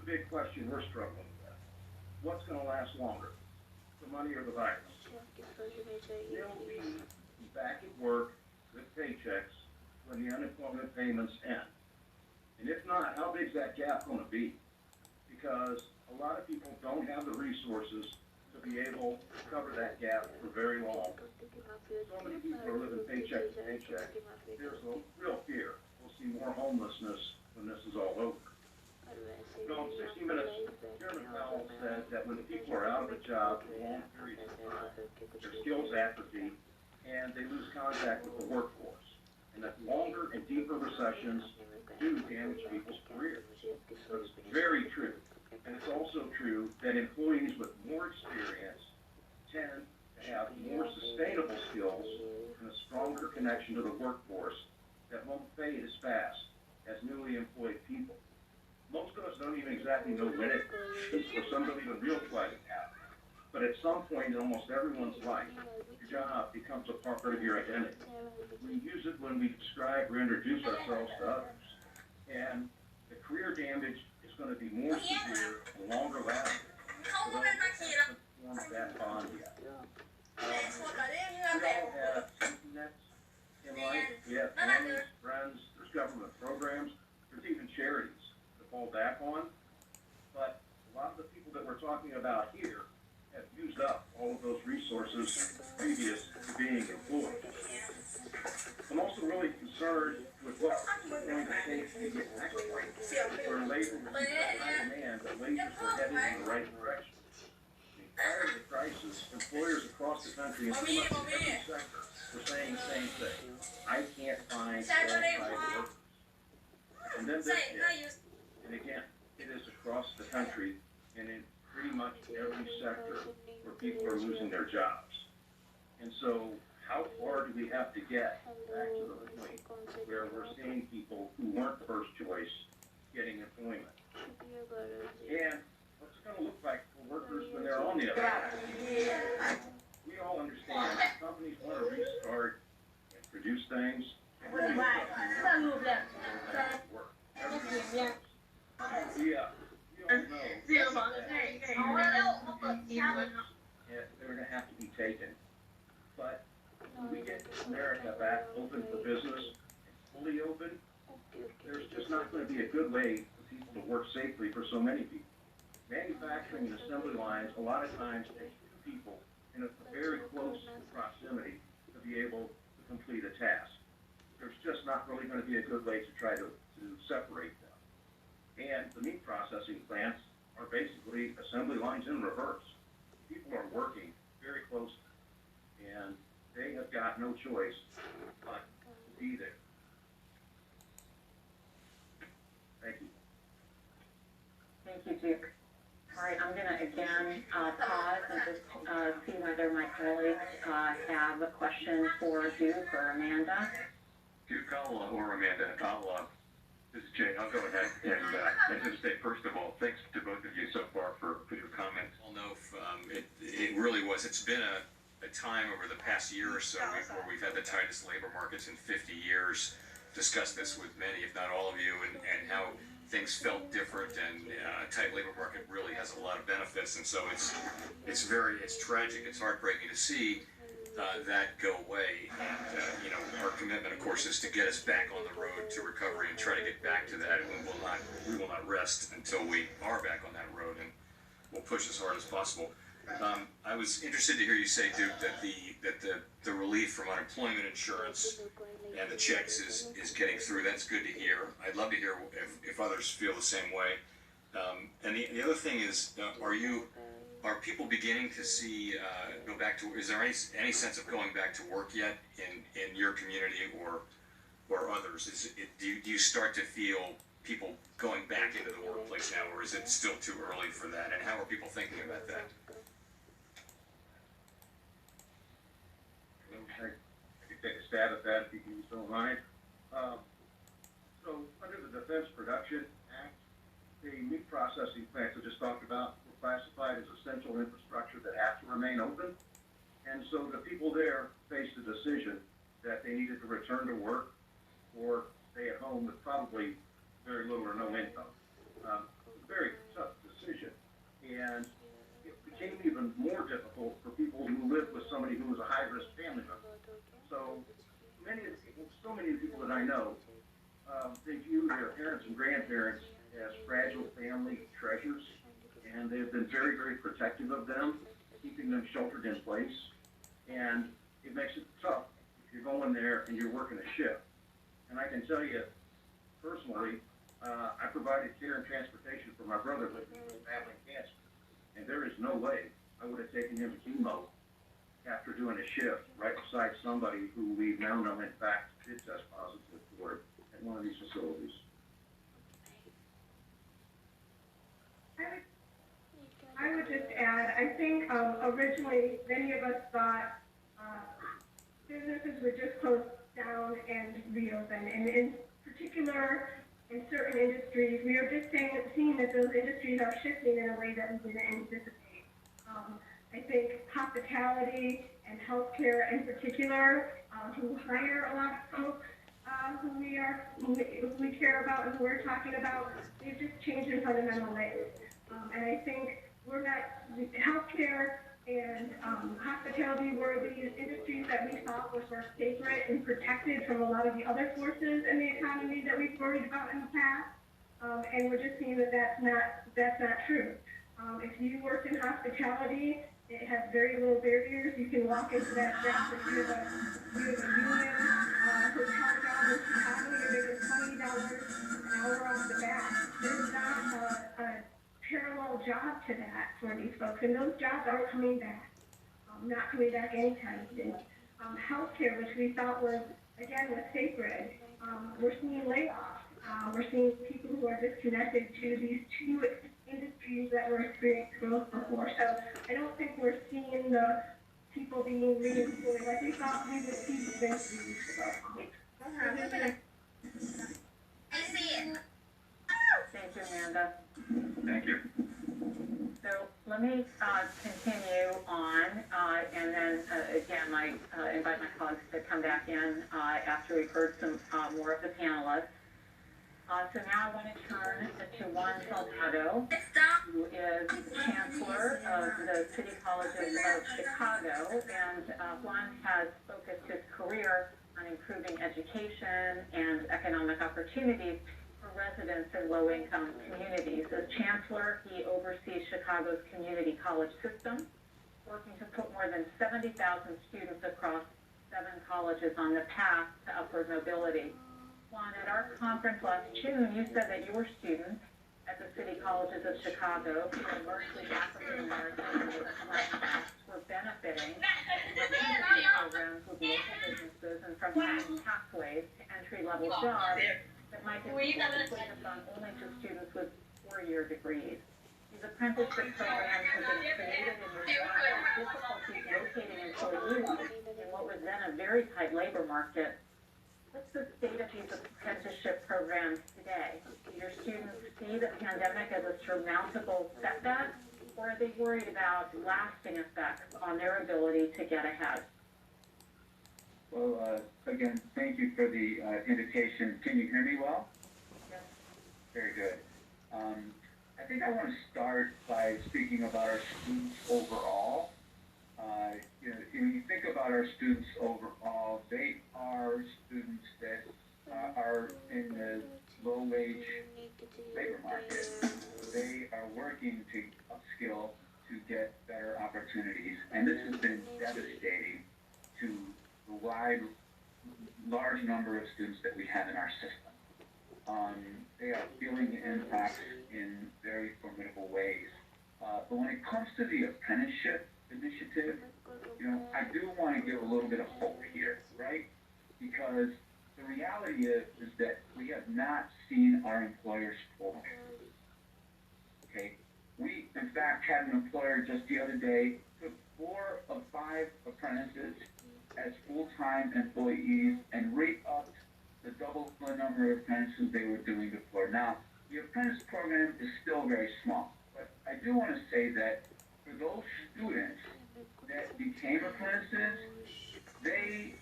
the big question we're struggling with. What's going to last longer, the money or the virus? Will we be back at work with paychecks when the unemployment payments end? And if not, how big is that gap going to be? Because a lot of people don't have the resources to be able to cover that gap for very long. So many people are living paycheck to paycheck. There's a real fear we'll see more homelessness when this is all over. You know, in 60 Minutes, Chairman Powell said that when people are out of a job for long periods of time, their skills atrophy and they lose contact with the workforce. And that longer and deeper recessions do damage people's careers. So it's very true. And it's also true that employees with more experience tend to have more sustainable skills and a stronger connection to the workforce that won't fade as fast as newly employed people. Most of us don't even exactly know when it is or some don't even realize it happens. But at some point in almost everyone's life, your job becomes a part of your identity. We use it when we describe or introduce ourselves to others. And the career damage is going to be more severe and longer lasting for those who haven't formed that bond yet. We all have safety nets in life. We have families, friends, there's government programs, there's even charities to fall back on. But a lot of the people that we're talking about here have used up all of those resources previous to being employed. I'm also really concerned with what it's going to take to get back to work. For labor to keep high demand, the wages were headed in the right direction. Prior to the crisis, employers across the country in every sector were saying the same thing. I can't find qualified workers. And then this hit. And again, it is across the country and in pretty much every sector where people are losing their jobs. And so how far do we have to get back to the point where we're seeing people who weren't first choice getting employment? And what's it going to look like for workers when they're on the other side? We all understand that companies want to restart and produce things. And we all know that they're going to have to be taken. But when we get America back open for business, fully open, there's just not going to be a good way for people to work safely for so many people. Manufacturing and assembly lines a lot of times take two people in a very close proximity to be able to complete a task. There's just not really going to be a good way to try to separate them. And the meat processing plants are basically assembly lines in reverse. People are working very closely, and they have got no choice but to be there. Thank you. Thank you, Duke. All right, I'm going to again pause and just see whether my colleagues have a question for Duke or Amanda. Duke, or Amanda, this is Jay. I'll go ahead and just say, first of all, thanks to both of you so far for your comments. I'll know if, it really was. It's been a time over the past year or so where we've had the tightest labor markets in 50 years. Discussed this with many, if not all of you, and how things felt different, and a tight labor market really has a lot of benefits, and so it's tragic, it's heartbreaking to see that go away. And our commitment, of course, is to get us back on the road to recovery and try to get back to that. And we will not rest until we are back on that road, and we'll push as hard as possible. I was interested to hear you say, Duke, that the relief from unemployment insurance and the checks is getting through. That's good to hear. I'd love to hear if others feel the same way. And the other thing is, are people beginning to see go back to? Is there any sense of going back to work yet in your community or others? Do you start to feel people going back into the workplace now, or is it still too early for that? And how are people thinking about that? I could take a stab at that if you don't mind. So under the Defense Production Act, the meat processing plants I just talked about were classified as essential infrastructure that have to remain open. And so the people there faced a decision that they needed to return to work or stay at home with probably very little or no income. very tough decision. And it became even more difficult for people who lived with somebody who was a high-risk family member. So many of the people, so many of the people that I know, they view their parents and grandparents as fragile family treasures, and they've been very, very protective of them, keeping them sheltered in place. And it makes it tough if you're going there and you're working a shift. And I can tell you, personally, I provided care and transportation for my brother when he was battling cancer. And there is no way I would have taken him to chemo after doing a shift right beside somebody who we now know, in fact, did test positive for it at one of these facilities. I would just add, I think originally many of us thought businesses would just close down and reopen. And in particular, in certain industries, we are just seeing that those industries are shifting in a way that we didn't anticipate. I think hospitality and healthcare in particular, who hire a lot of folks who we care about and who we're talking about, they've just changed in fundamental ways. And I think healthcare and hospitality were these industries that we thought were sort of sacred and protected from a lot of the other forces in the economy that we've worried about in the past. And we're just seeing that that's not true. If you work in hospitality, it has very low barriers. You can walk into that job if you have a union hotel job in Chicago, you're making $20 an hour off the bat. There's not a parallel job to that for these folks, and those jobs aren't coming back. Not coming back anytime soon. Healthcare, which we thought was sacred, we're seeing layoffs. We're seeing people who are disconnected to these two industries that were experiencing growth before. So I don't think we're seeing the people being reemployed like we thought we would see this 3 weeks ago. Thank you, Amanda. Thank you. So let me continue on, and then again, I invite my colleagues to come back in after we've heard some more of the panelists. So now I want to turn to Juan Salgado, who is Chancellor of the City Colleges of Chicago, and Juan has focused his career on improving education and economic opportunities for residents in low-income communities. As Chancellor, he oversees Chicago's community college system, working to put more than 70,000 students across 7 colleges on the path to upward mobility. Juan, at our conference last June, you said that your students at the City Colleges of Chicago, who are mostly African American, were benefiting from programs with local businesses and from having pathways to entry-level jobs that might have been focused on only to students with 4-year degrees. These apprenticeship programs have been created in response to difficulties locating employees in what was then a very tight labor market. What's the state of these apprenticeship programs today? Do your students see the pandemic as a surmountable setback, or are they worried about lasting effects on their ability to get ahead? Well, again, thank you for the invitation. Can you hear me well? Yes. Very good. I think I want to start by speaking about our students overall. When you think about our students overall, they are students that are in the low-wage labor market. They are working to upskill to get better opportunities, and this has been devastating to the large number of students that we have in our system. They are feeling the impacts in very formidable ways. But when it comes to the apprenticeship initiative, I do want to give a little bit of hope here, right? Because the reality is that we have not seen our employers fold. Okay? We, in fact, had an employer just the other day took 4 of 5 apprentices as full-time employees and re-upped the double the number of apprentices they were doing before. Now, the apprentice program is still very small, but I do want to say that for those students that became apprentices, they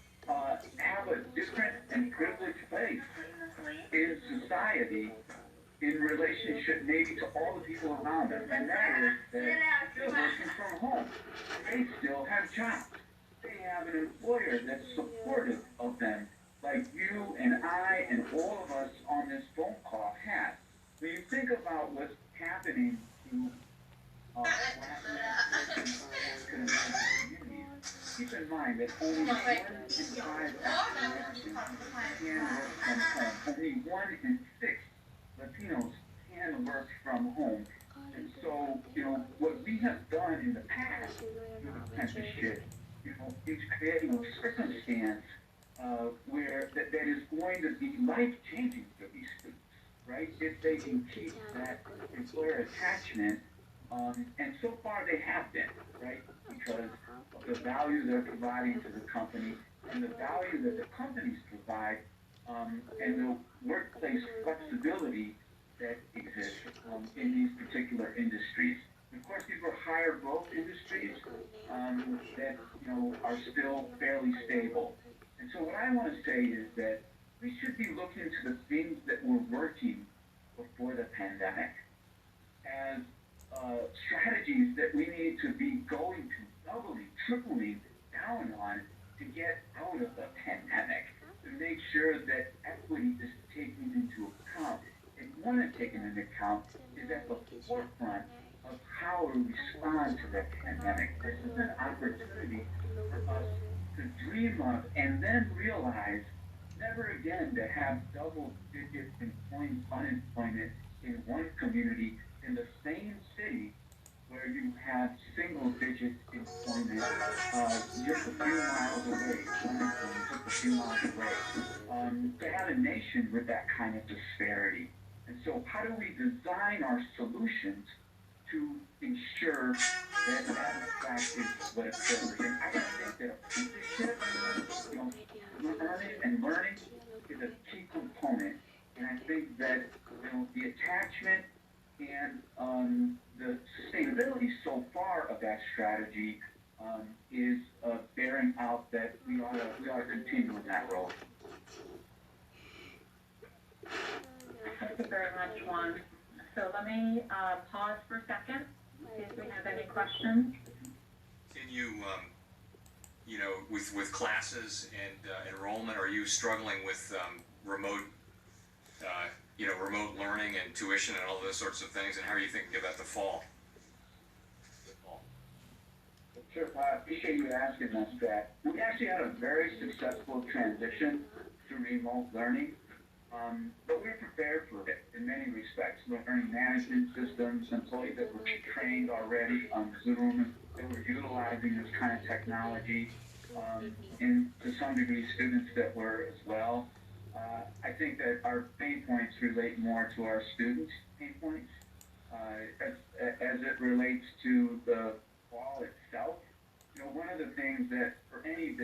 have a different and privileged place in society in relationship maybe to all the people around them, and that is that they're working from home. They still have jobs. They have an employer that's supportive of them, like you and I and all of us on this phone call have. When you think about what's happening to keep in mind that only 1 in 5 African Americans can work from home. Only 1 in 6 Latinos can work from home. And so, what we have done in the past with apprenticeship, is creating a circumstance where that is going to be life-changing for these students, right? If they can keep that employer attachment, and so far they have been, right? Because of the value they're providing to the company and the value that the companies provide, and the workplace flexibility that exists in these particular industries. And of course, these were higher growth industries that are still fairly stable. And so what I want to say is that we should be looking to the things that were working before the pandemic as strategies that we need to be going to doubling, tripling down on to get out of the pandemic, to make sure that equity is taken into account. And one of taken into account is at the forefront of how we respond to the pandemic. This is an opportunity for us to dream of and then realize never again to have double-digit unemployment in one community in the same city where you have single-digit employment just a few miles away, just a few miles away. To have a nation with that kind of disparity. And so how do we design our solutions to ensure that that in fact is what occurs? And I think that apprenticeship, learning is a key component. And I think that the attachment and the sustainability so far of that strategy is bearing out that we ought to continue in that road. Thank you very much, Juan. So let me pause for a second, see if we have any questions. Can you, with classes and enrollment, are you struggling with remote learning and tuition and all those sorts of things? And how are you thinking about the fall? Sure, I appreciate you asking us that. We actually had a very successful transition to remote learning, but we're prepared for it in many respects. Learning management systems, employees that were trained already on Zoom, that were utilizing this kind of technology, and to some degree students that were as well. I think that our pain points relate more to our students' pain points as it relates to the fall itself. One of the things that for any